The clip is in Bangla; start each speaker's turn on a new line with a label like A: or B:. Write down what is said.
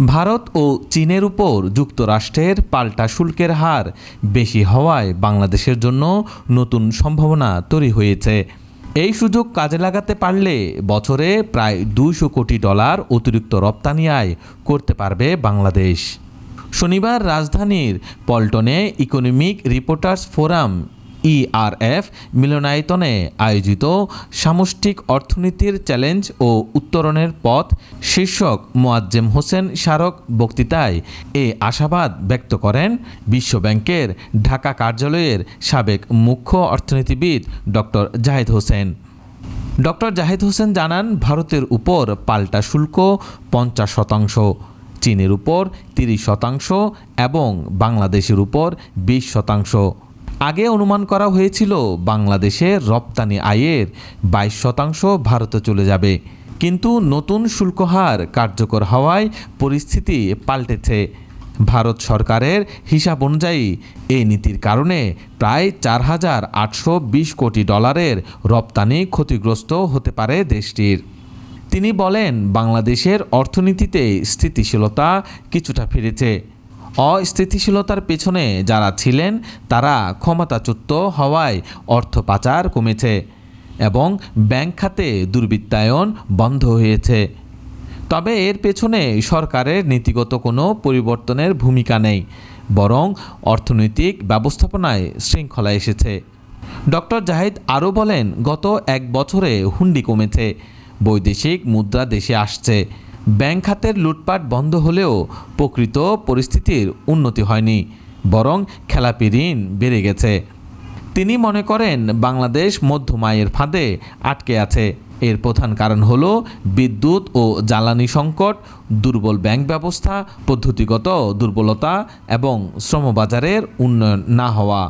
A: ভারত ও চীনের উপর যুক্তরাষ্ট্রের পাল্টা শুল্কের হার বেশি হওয়ায় বাংলাদেশের জন্য নতুন সম্ভাবনা তৈরি হয়েছে। এই সুযোগ কাজে লাগাতে পারলে বছরে প্রায় $200 কোটি অতিরিক্ত রপ্তানি আয় করতে পারবে বাংলাদেশ। শনিবার রাজধানীর পল্টনে ইকোনমিক রিপোর্টার্স ফোরাম ইআরএফ মিলনায়তনে আয়োজিত সামষ্টিক অর্থনীতির চ্যালেঞ্জ ও উত্তরণের পথ শীর্ষক মোয়াজ্জেম হোসেন স্মারক বক্তৃতায় এ আশাবাদ ব্যক্ত করেন বিশ্বব্যাংকের ঢাকা কার্যালয়ের সাবেক মুখ্য অর্থনীতিবিদ ডক্টর জাহিদ হোসেন। ডক্টর জাহিদ হোসেন জানান, ভারতের উপর পাল্টা শুল্ক 50%, চীনের উপর 30% এবং বাংলাদেশের উপর 20%। আগে অনুমান করা হয়েছিল বাংলাদেশের রপ্তানি আয়ের 22% ভারতে চলে যাবে, কিন্তু নতুন শুল্ক হার কার্যকর হওয়ায় পরিস্থিতি পাল্টেছে। ভারত সরকারের হিসাব অনুযায়ী এই নীতির কারণে প্রায় $4,820 কোটি রপ্তানি ক্ষতিগ্রস্ত হতে পারে দেশটির। তিনি বলেন, বাংলাদেশের অর্থনীতিতে স্থিতিশীলতা কিছুটা ফিরেছে। অস্থিতিশীলতার পেছনে যারা ছিলেন তারা ক্ষমতাচ্যুত হওয়ায় অর্থ পাচার কমেছে এবং ব্যাংক খাতে দুর্বৃত্তায়ন বন্ধ হয়েছে। তবে এর পেছনে সরকারের নীতিগত কোনো পরিবর্তনের ভূমিকা নেই, বরং অর্থনৈতিক ব্যবস্থাপনায় শৃঙ্খলা এসেছে। ডক্টর জাহিদ আরও বলেন, গত 1 বছরে হুন্ডি কমেছে, বৈদেশিক মুদ্রা দেশে আসছে, ব্যাংক খাতের লুটপাট বন্ধ হলেও প্রকৃত পরিস্থিতির উন্নতি হয়নি, বরং খেলাপি ঋণ বেড়ে গেছে। তিনি মনে করেন, বাংলাদেশ মধ্যম আয়ের ফাঁদে আটকে আছে। এর প্রধান কারণ হল বিদ্যুৎ ও জ্বালানি সংকট, দুর্বল ব্যাংক ব্যবস্থা, পদ্ধতিগত দুর্বলতা এবং শ্রমবাজারের উন্নয়ন না হওয়া।